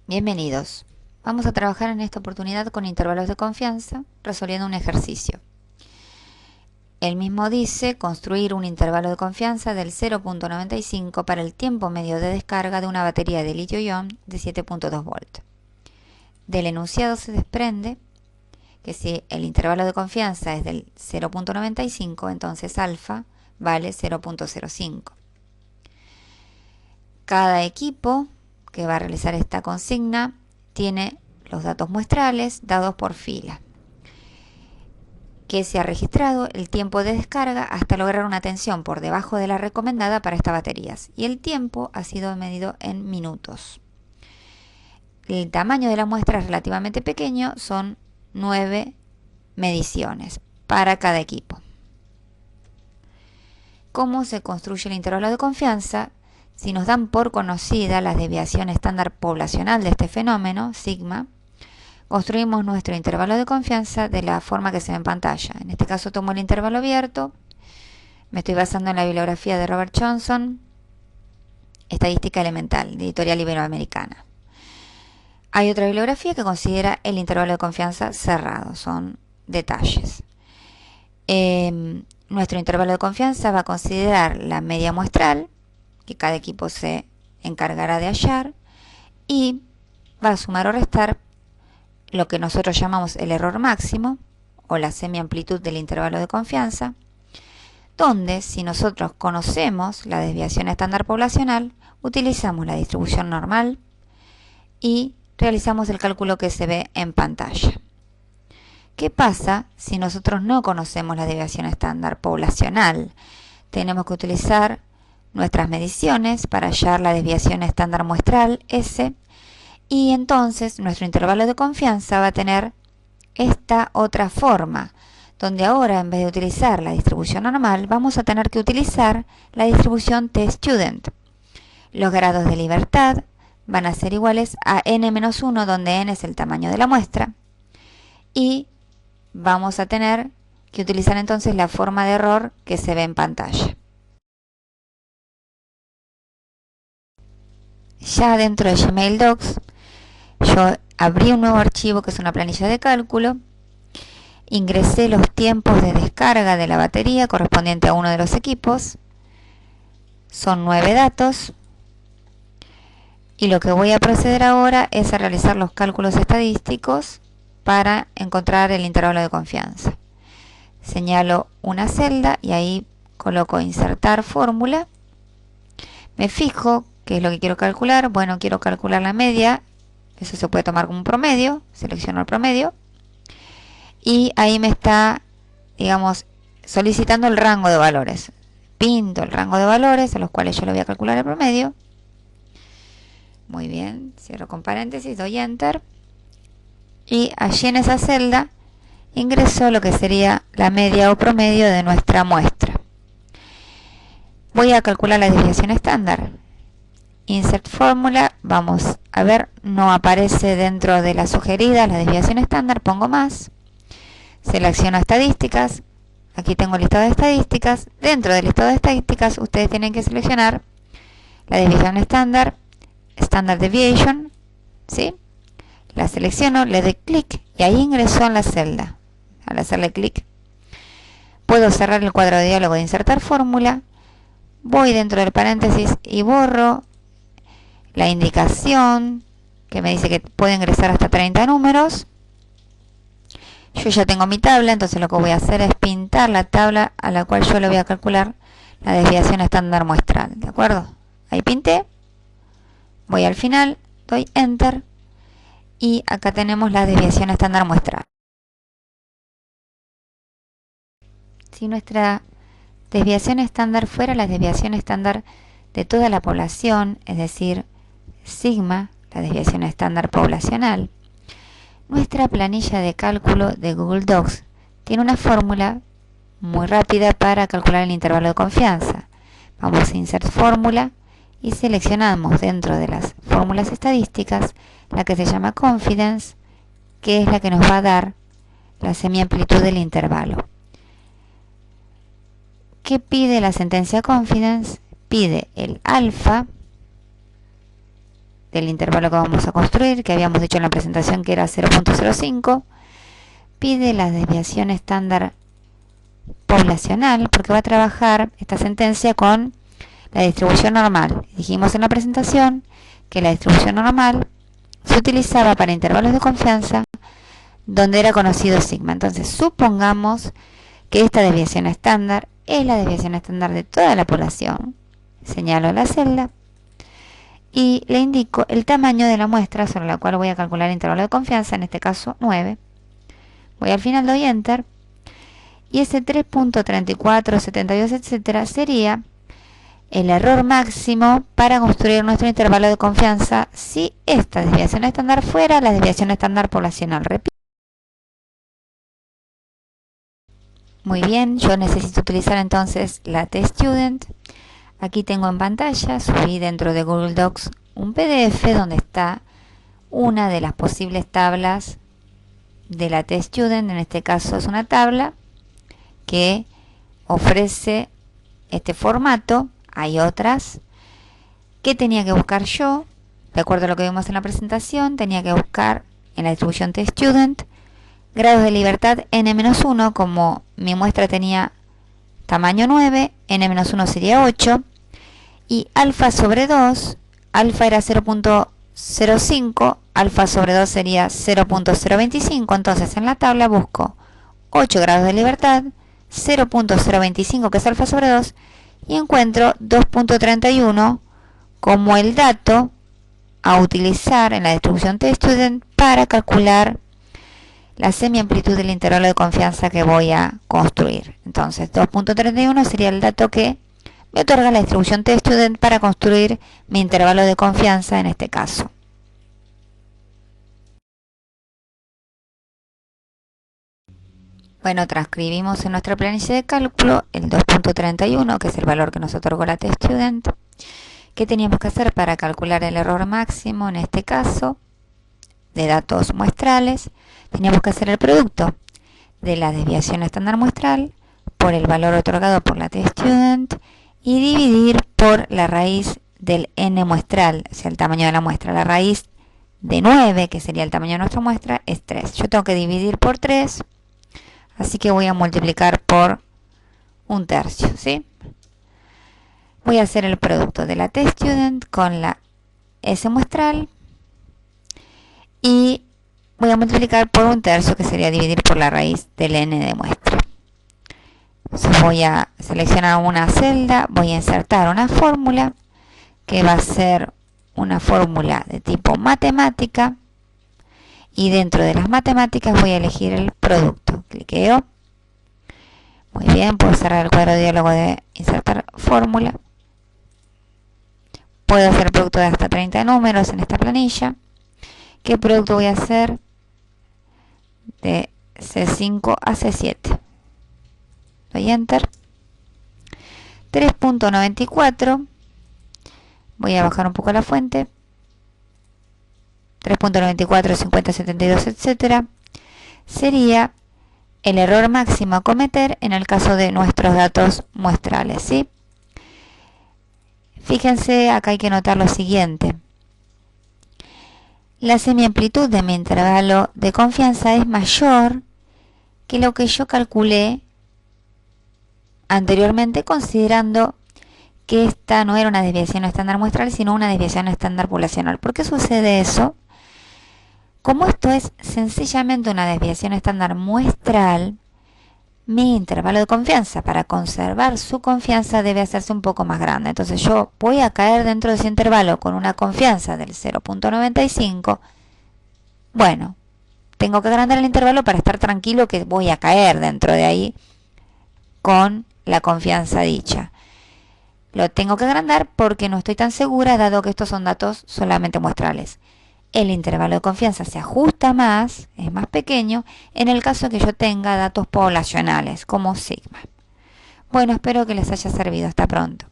Bienvenidos. Vamos a trabajar en esta oportunidad con intervalos de confianza, resolviendo un ejercicio. El mismo dice construir un intervalo de confianza del 0.95 para el tiempo medio de descarga de una batería de litio-ion de 7.2 volt. Del enunciado se desprende que si el intervalo de confianza es del 0.95, entonces alfa vale 0.05. Cada equipo que va a realizar esta consigna tiene los datos muestrales dados por fila, que se ha registrado el tiempo de descarga hasta lograr una tensión por debajo de la recomendada para estas baterías, y el tiempo ha sido medido en minutos. El tamaño de la muestra es relativamente pequeño, son 9 mediciones para cada equipo. ¿Cómo se construye el intervalo de confianza? Si nos dan por conocida la desviación estándar poblacional de este fenómeno, sigma, construimos nuestro intervalo de confianza de la forma que se ve en pantalla. En este caso tomo el intervalo abierto, me estoy basando en la bibliografía de Robert Johnson, Estadística Elemental, de Editorial Iberoamericana. Hay otra bibliografía que considera el intervalo de confianza cerrado, son detalles. Nuestro intervalo de confianza va a considerar la media muestral, que cada equipo se encargará de hallar, y va a sumar o restar lo que nosotros llamamos el error máximo o la semiamplitud del intervalo de confianza, donde si nosotros conocemos la desviación estándar poblacional, utilizamos la distribución normal y realizamos el cálculo que se ve en pantalla. ¿Qué pasa si nosotros no conocemos la desviación estándar poblacional? Tenemos que utilizar nuestras mediciones para hallar la desviación estándar muestral S, y entonces nuestro intervalo de confianza va a tener esta otra forma, donde ahora en vez de utilizar la distribución normal vamos a tener que utilizar la distribución t-student. Los grados de libertad van a ser iguales a n-1, donde n es el tamaño de la muestra, y vamos a tener que utilizar entonces la forma de error que se ve en pantalla. Ya dentro de Gmail Docs, yo abrí un nuevo archivo que es una planilla de cálculo, ingresé los tiempos de descarga de la batería correspondiente a uno de los equipos, son 9 datos, y lo que voy a proceder ahora es a realizar los cálculos estadísticos para encontrar el intervalo de confianza. Señalo una celda y ahí coloco insertar fórmula, me fijo qué es lo que quiero calcular. Bueno, quiero calcular la media, eso se puede tomar como un promedio, selecciono el promedio, y ahí me está, digamos, solicitando el rango de valores. Pinto el rango de valores a los cuales yo le voy a calcular el promedio. Muy bien, cierro con paréntesis, doy enter, y allí en esa celda ingreso lo que sería la media o promedio de nuestra muestra. Voy a calcular la desviación estándar. Insert fórmula, vamos a ver, no aparece dentro de la sugerida la desviación estándar, pongo más, selecciono estadísticas, aquí tengo el listado de estadísticas, dentro del listado de estadísticas ustedes tienen que seleccionar la desviación estándar, standard deviation, ¿sí? La selecciono, le doy clic y ahí ingresó en la celda. Al hacerle clic puedo cerrar el cuadro de diálogo de insertar fórmula, voy dentro del paréntesis y borro la indicación que me dice que puedo ingresar hasta 30 números. Yo ya tengo mi tabla, entonces lo que voy a hacer es pintar la tabla a la cual yo le voy a calcular la desviación estándar muestral, ¿de acuerdo? Ahí pinté, voy al final, doy enter y acá tenemos la desviación estándar muestral. Si nuestra desviación estándar fuera la desviación estándar de toda la población, es decir, sigma, la desviación estándar poblacional, nuestra planilla de cálculo de Google Docs tiene una fórmula muy rápida para calcular el intervalo de confianza. Vamos a insert fórmula y seleccionamos dentro de las fórmulas estadísticas la que se llama confidence, que es la que nos va a dar la semiamplitud del intervalo. ¿Qué pide la sentencia confidence? Pide el alfa del intervalo que vamos a construir, que habíamos dicho en la presentación que era 0.05. Pide la desviación estándar poblacional, porque va a trabajar esta sentencia con la distribución normal. Dijimos en la presentación que la distribución normal se utilizaba para intervalos de confianza donde era conocido sigma. Entonces, supongamos que esta desviación estándar es la desviación estándar de toda la población. Señalo la celda y le indico el tamaño de la muestra sobre la cual voy a calcular el intervalo de confianza, en este caso 9. Voy al final, doy Enter, y ese 3.3472, etcétera, sería el error máximo para construir nuestro intervalo de confianza si esta desviación estándar fuera la desviación estándar poblacional. Repito. Muy bien, yo necesito utilizar entonces la teststudent. Aquí tengo en pantalla, subí dentro de Google Docs un PDF donde está una de las posibles tablas de la teststudent. En este caso es una tabla que ofrece este formato. Hay otras. ¿Qué tenía que buscar yo? De acuerdo a lo que vimos en la presentación, tenía que buscar en la distribución teststudent grados de libertad n-1, como mi muestra tenía tamaño 9, n-1 sería 8, y alfa sobre 2, alfa era 0.05, alfa sobre 2 sería 0.025, entonces en la tabla busco 8 grados de libertad, 0.025 que es alfa sobre 2, y encuentro 2.31 como el dato a utilizar en la distribución teststudent para calcular la semiamplitud del intervalo de confianza que voy a construir. Entonces 2.31 sería el dato que me otorga la distribución teststudent para construir mi intervalo de confianza en este caso. Bueno, transcribimos en nuestra planilla de cálculo el 2.31, que es el valor que nos otorgó la teststudent. ¿Qué teníamos que hacer para calcular el error máximo en este caso de datos muestrales? Teníamos que hacer el producto de la desviación estándar muestral por el valor otorgado por la teststudent y dividir por la raíz del n muestral, o sea, el tamaño de la muestra. La raíz de 9, que sería el tamaño de nuestra muestra, es 3. Yo tengo que dividir por 3, así que voy a multiplicar por 1/3, ¿sí? Voy a hacer el producto de la teststudent con la S muestral y voy a multiplicar por 1/3, que sería dividir por la raíz del n de muestra. Entonces voy a seleccionar una celda, voy a insertar una fórmula que va a ser una fórmula de tipo matemática, y dentro de las matemáticas voy a elegir el producto. Cliqueo. Muy bien, puedo cerrar el cuadro de diálogo de insertar fórmula. Puedo hacer el producto de hasta 30 números en esta planilla. ¿Qué producto voy a hacer? De C5 a C7. Doy Enter. 3.94. Voy a bajar un poco la fuente. 3.94, 50, 72, etcétera. Sería el error máximo a cometer en el caso de nuestros datos muestrales, ¿sí? Fíjense, acá hay que notar lo siguiente. La semiamplitud de mi intervalo de confianza es mayor que lo que yo calculé anteriormente, considerando que esta no era una desviación estándar muestral, sino una desviación estándar poblacional. ¿Por qué sucede eso? Como esto es sencillamente una desviación estándar muestral, mi intervalo de confianza, para conservar su confianza, debe hacerse un poco más grande. Entonces yo voy a caer dentro de ese intervalo con una confianza del 0.95. Bueno, tengo que agrandar el intervalo para estar tranquilo que voy a caer dentro de ahí con la confianza dicha. Lo tengo que agrandar porque no estoy tan segura, dado que estos son datos solamente muestrales. El intervalo de confianza se ajusta más, es más pequeño, en el caso que yo tenga datos poblacionales, como sigma. Bueno, espero que les haya servido. Hasta pronto.